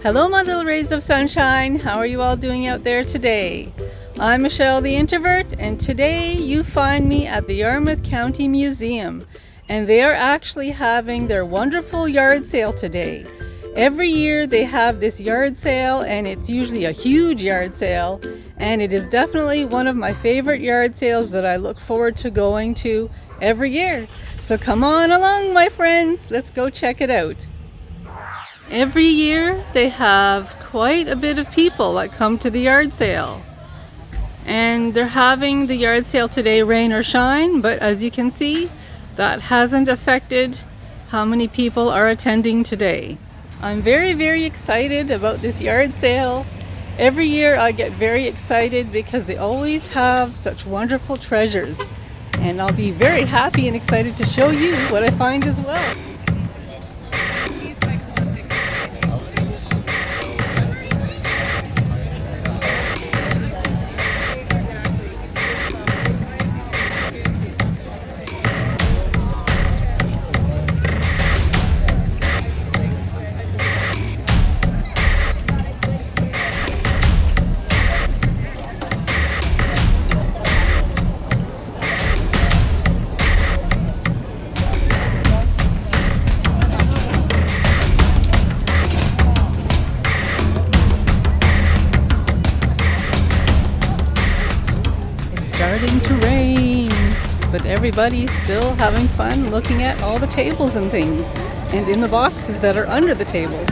Hello my little rays of sunshine, how are you all doing out there today? I'm Michelle the Introvert, and today you find me at the Yarmouth County Museum, and they are actually having their wonderful yard sale today. Every year they have this yard sale, and it's usually a huge yard sale, and it is definitely one of my favorite yard sales that I look forward to going to every year. So come on along my friends, let's go check it out. Every year they have quite a bit of people that come to the yard sale, and they're having the yard sale today, rain or shine, but as you can see, that hasn't affected how many people are attending today. I'm very excited about this yard sale. Every year I get very excited because they always have such wonderful treasures, and I'll be very happy and excited to show you what I find as well. Starting to rain, but everybody's still having fun looking at all the tables and things, and in the boxes that are under the tables.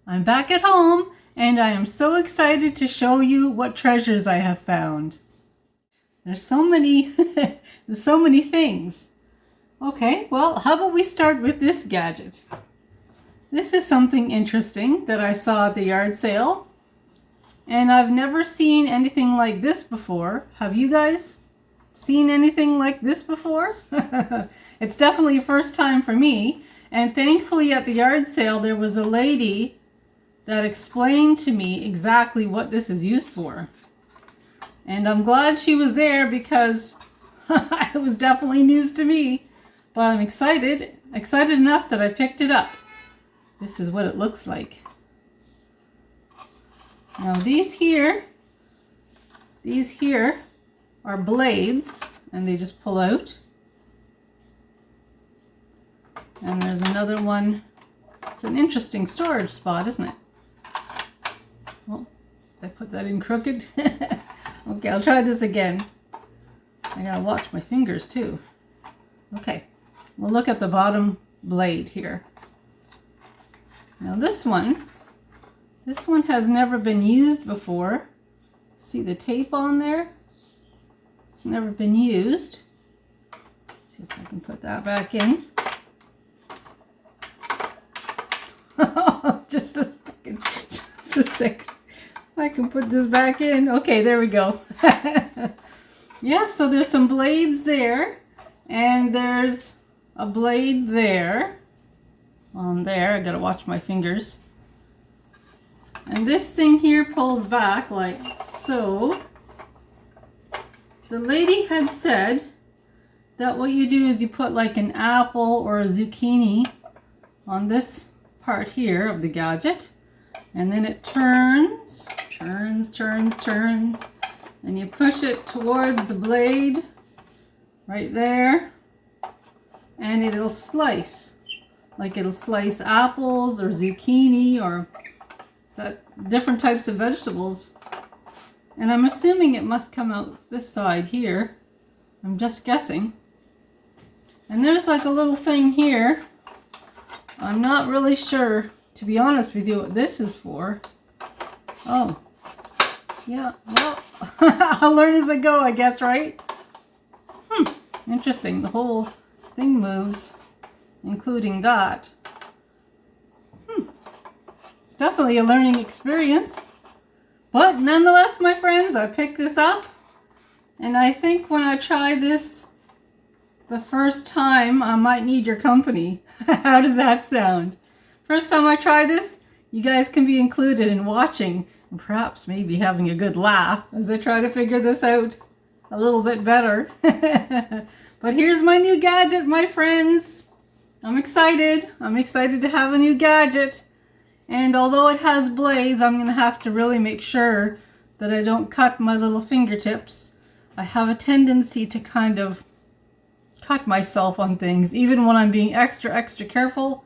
I'm back at home, and I am so excited to show you what treasures I have found. There's so many, there's so many things. Okay, well, how about we start with this gadget? This is something interesting that I saw at the yard sale, and I've never seen anything like this before. Have you guys seen anything like this before? It's definitely a first time for me, and thankfully at the yard sale there was a lady that explained to me exactly what this is used for. And I'm glad she was there because it was definitely news to me. But I'm excited enough that I picked it up. This is what it looks like. Now these here are blades, and they just pull out. And there's another one. It's an interesting storage spot, isn't it? Oh, did I put that in crooked? Okay, I'll try this again. I gotta watch my fingers too. Okay, we'll look at the bottom blade here. Now this one has never been used before. See the tape on there? It's never been used. See if I can put that back in. Just a second. Just a second. I can put this back in. Okay, there we go. Yes, so there's some blades there, and there's a blade there. On there, I gotta watch my fingers. And this thing here pulls back like so. The lady had said that what you do is you put like an apple or a zucchini on this part here of the gadget, and then it turns, and you push it towards the blade right there, and it'll slice. Like it'll slice apples or zucchini or different types of vegetables. And I'm assuming it must come out this side here. I'm just guessing. And there's like a little thing here. I'm not really sure, to be honest with you, what this is for. Oh, yeah, well, I'll learn as I go, I guess, right? Interesting. The whole thing moves, including that. It's definitely a learning experience. But nonetheless, my friends, I picked this up. And I think when I try this the first time, I might need your company. How does that sound? First time I try this, you guys can be included in watching and perhaps maybe having a good laugh as I try to figure this out a little bit better. But here's my new gadget, my friends. I'm excited. I'm excited to have a new gadget. And although it has blades, I'm going to have to really make sure that I don't cut my little fingertips. I have a tendency to kind of cut myself on things. Even when I'm being extra careful,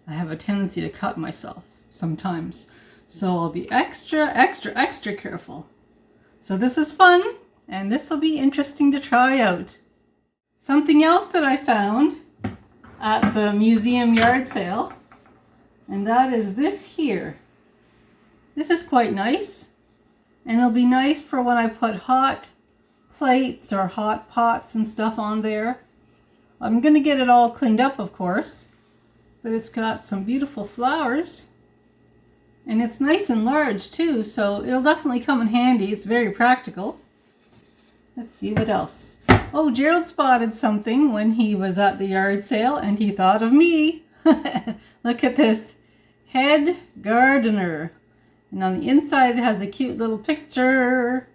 I have a tendency to cut myself sometimes. So I'll be extra careful. So this is fun, and this will be interesting to try out. Something else that I found at the museum yard sale, and that is this here. This is quite nice, and it'll be nice for when I put hot plates or hot pots and stuff on there. I'm going to get it all cleaned up, of course, but it's got some beautiful flowers, and it's nice and large too, so it'll definitely come in handy. It's very practical. Let's see what else. Oh, Gerald spotted something when he was at the yard sale, and he thought of me. Look at this. Head gardener. And on the inside it has a cute little picture.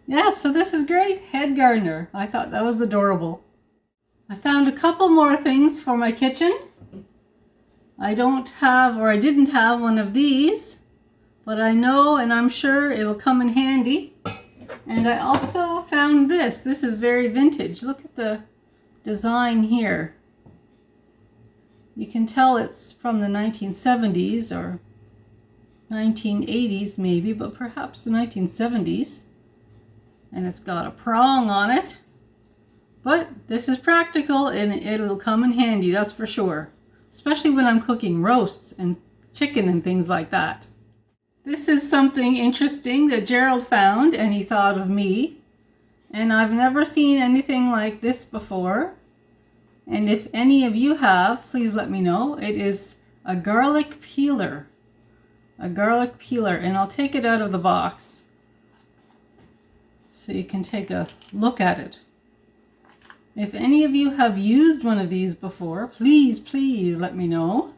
Yeah, so this is great. Head gardener. I thought that was adorable. I found a couple more things for my kitchen. I don't have, or I didn't have one of these, but I know and I'm sure it'll come in handy. And I also found this. This is very vintage. Look at the design here. You can tell it's from the 1970s or 1980s maybe, but perhaps the 1970s. And it's got a prong on it. But this is practical and it'll come in handy, that's for sure. Especially when I'm cooking roasts and chicken and things like that. This is something interesting that Gerald found, and he thought of me. And I've never seen anything like this before. And if any of you have, please let me know. It is a garlic peeler. A garlic peeler, and I'll take it out of the box so you can take a look at it. If any of you have used one of these before, please let me know.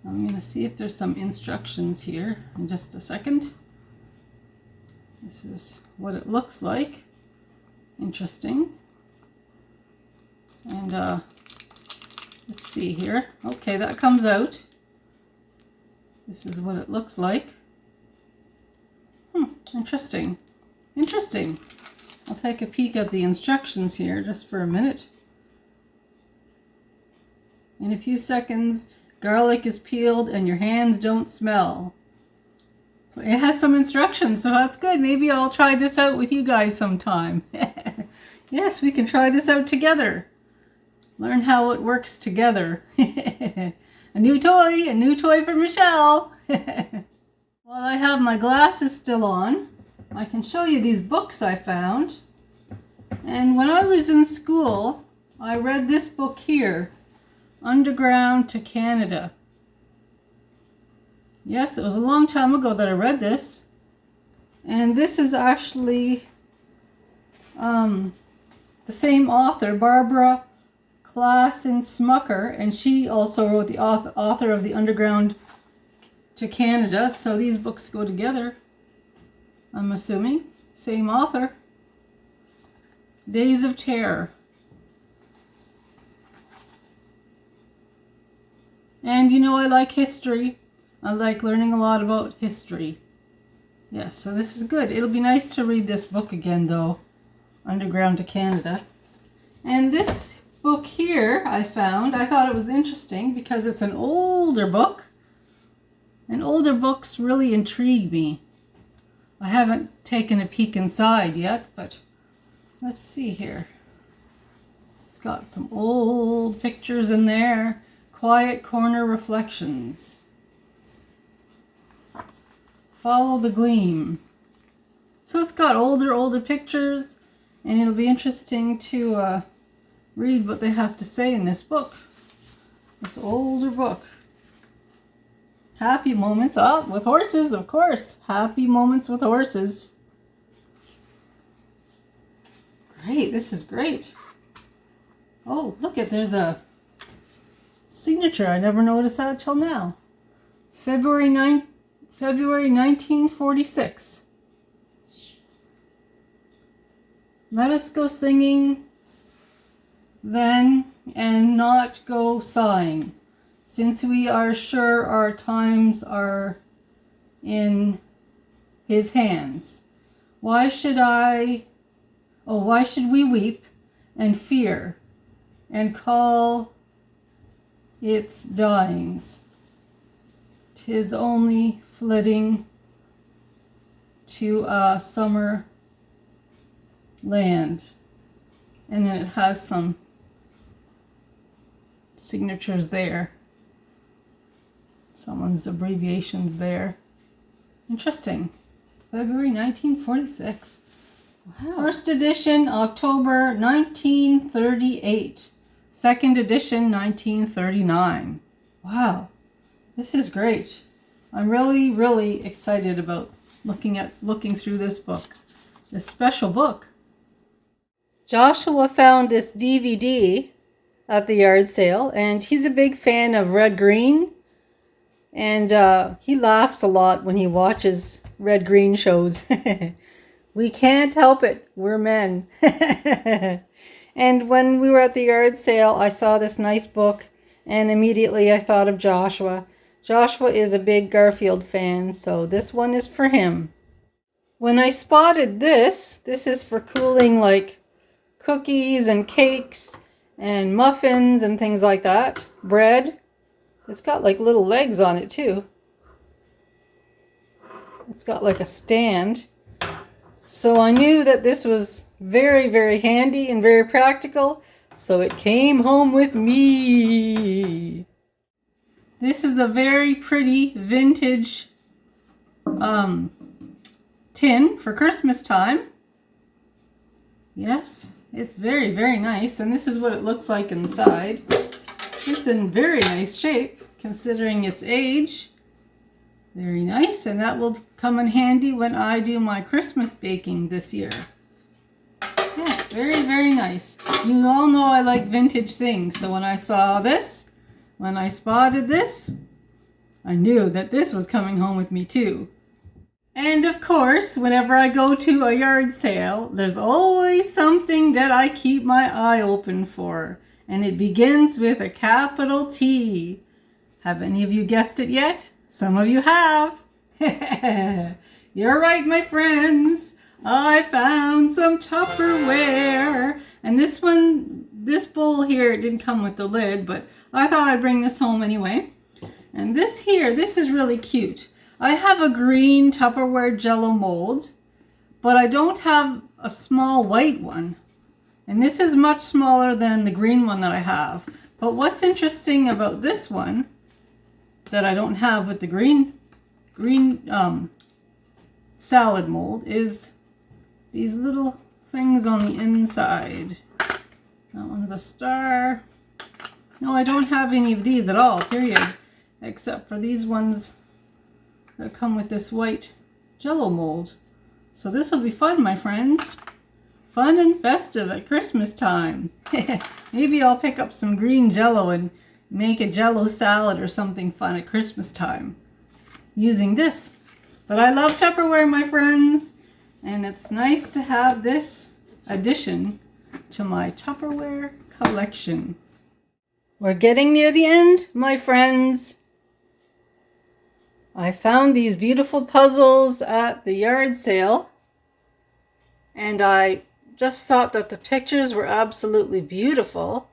I'm going to see if there's some instructions here in just a second. This is what it looks like. Interesting. And let's see here. Okay, that comes out. This is what it looks like. Interesting. Interesting. I'll take a peek at the instructions here just for a minute. In a few seconds, garlic is peeled and your hands don't smell. It has some instructions, so that's good. Maybe I'll try this out with you guys sometime. Yes, we can try this out together. Learn how it works together. A new toy for Michelle. While I have my glasses still on, I can show you these books I found. And when I was in school, I read this book here, Underground to Canada. Yes, it was a long time ago that I read this. And this is actually the same author, Barbara Klassen-Smucker, and she also wrote the author of The Underground to Canada, so these books go together, I'm assuming. Same author. Days of Terror. And you know, I like history. I like learning a lot about history. Yes, so this is good. It'll be nice to read this book again, though. Underground to Canada. And this book here I thought it was interesting because it's an older book. And older books really intrigue me. I haven't taken a peek inside yet, but let's see here. It's got some old pictures in there. Quiet Corner Reflections. Follow the Gleam. So it's got older pictures, and it'll be interesting to read what they have to say in this book. This older book. Happy Moments. Oh, with horses, of course. Happy Moments with Horses. Great, this is great. Oh, look at, there's a signature. I never noticed that till now. February 1946. Let us go singing then and not go sighing, since we are sure our times are in his hands. Why should we weep and fear and call its dyings? 'Tis only flitting to a summer land. And then it has some signatures there. Someone's abbreviations there. Interesting. February 1946. Wow. First edition, October 1938. Second edition, 1939. Wow. This is great. I'm really excited about looking through this book. This special book. Joshua found this DVD at the yard sale, and he's a big fan of Red Green. And he laughs a lot when he watches Red Green shows. We can't help it. We're men. And when we were at the yard sale, I saw this nice book, and immediately I thought of Joshua. Joshua is a big Garfield fan, so this one is for him. When I spotted this is for cooling like cookies and cakes and muffins and things like that. Bread. It's got like little legs on it too. It's got like a stand. So I knew that this was very handy and very practical. So it came home with me. This is a very pretty vintage tin for Christmas time. Yes, it's very nice. And this is what it looks like inside. It's in very nice shape considering its age. Very nice, and that will come in handy when I do my Christmas baking this year. Yes, very nice. You all know I like vintage things, so when I saw this, when I spotted this, I knew that this was coming home with me too. And of course, whenever I go to a yard sale, there's always something that I keep my eye open for. And it begins with a capital T. Have any of you guessed it yet? Some of you have. You're right, my friends. I found some Tupperware. And this bowl here, it didn't come with the lid, but I thought I'd bring this home anyway. And this here, this is really cute. I have a green Tupperware Jello mold, but I don't have a small white one. And this is much smaller than the green one that I have. But what's interesting about this one that I don't have with the green salad mold is these little things on the inside. That one's a star. No, I don't have any of these at all, period. Except for these ones that come with this white Jello mold. So this will be fun, my friends. fun and festive at Christmas time. Maybe I'll pick up some green Jell-O and make a Jell-O salad or something fun at Christmas time using this. But I love Tupperware, my friends, and it's nice to have this addition to my Tupperware collection. We're getting near the end, my friends. I found these beautiful puzzles at the yard sale, and I just thought that the pictures were absolutely beautiful.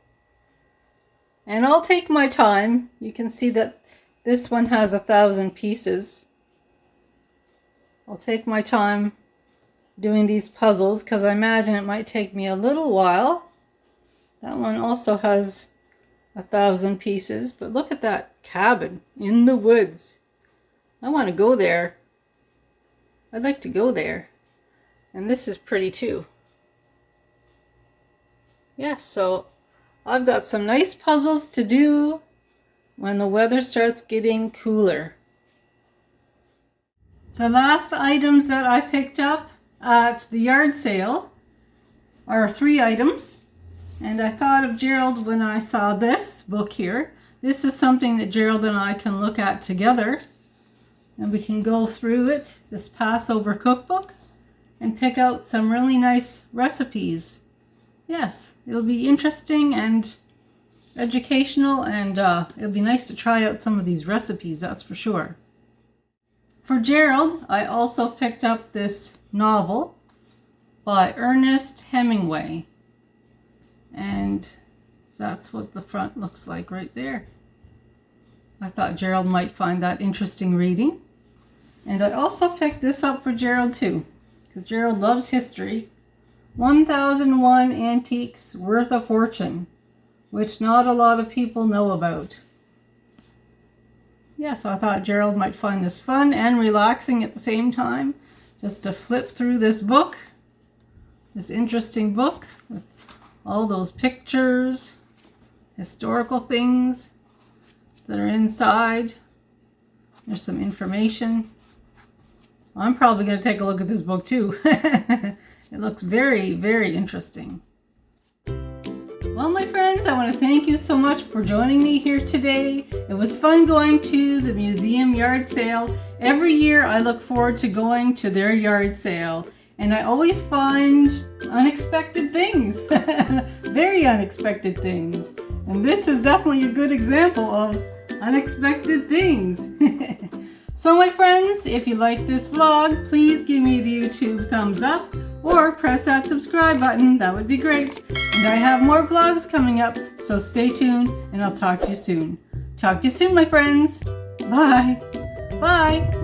And I'll take my time. You can see that this one has 1,000 pieces. I'll take my time doing these puzzles because I imagine it might take me a little while. That one also has 1,000 pieces, but look at that cabin in the woods. I want to go there. I'd like to go there. And this is pretty too. Yes, so I've got some nice puzzles to do when the weather starts getting cooler. The last items that I picked up at the yard sale are 3 items. And I thought of Gerald when I saw this book here. This is something that Gerald and I can look at together. And we can go through it, this Passover cookbook, and pick out some really nice recipes. Yes, it'll be interesting and educational, and it'll be nice to try out some of these recipes, that's for sure. For Gerald, I also picked up this novel by Ernest Hemingway. And that's what the front looks like right there. I thought Gerald might find that interesting reading. And I also picked this up for Gerald too, because Gerald loves history. 1001 Antiques Worth a Fortune, which not a lot of people know about. Yes, I thought Gerald might find this fun and relaxing at the same time, just to flip through this book, this interesting book with all those pictures, historical things that are inside. There's some information. I'm probably going to take a look at this book too. It looks very, very interesting. Well, my friends, I want to thank you so much for joining me here today. It was fun going to the museum yard sale. Every year I look forward to going to their yard sale, and I always find unexpected things. Very unexpected things. And this is definitely a good example of unexpected things. So my friends, if you like this vlog, please give me the YouTube thumbs up or press that subscribe button. That would be great. And I have more vlogs coming up, so stay tuned and I'll talk to you soon. Talk to you soon, my friends. Bye. Bye.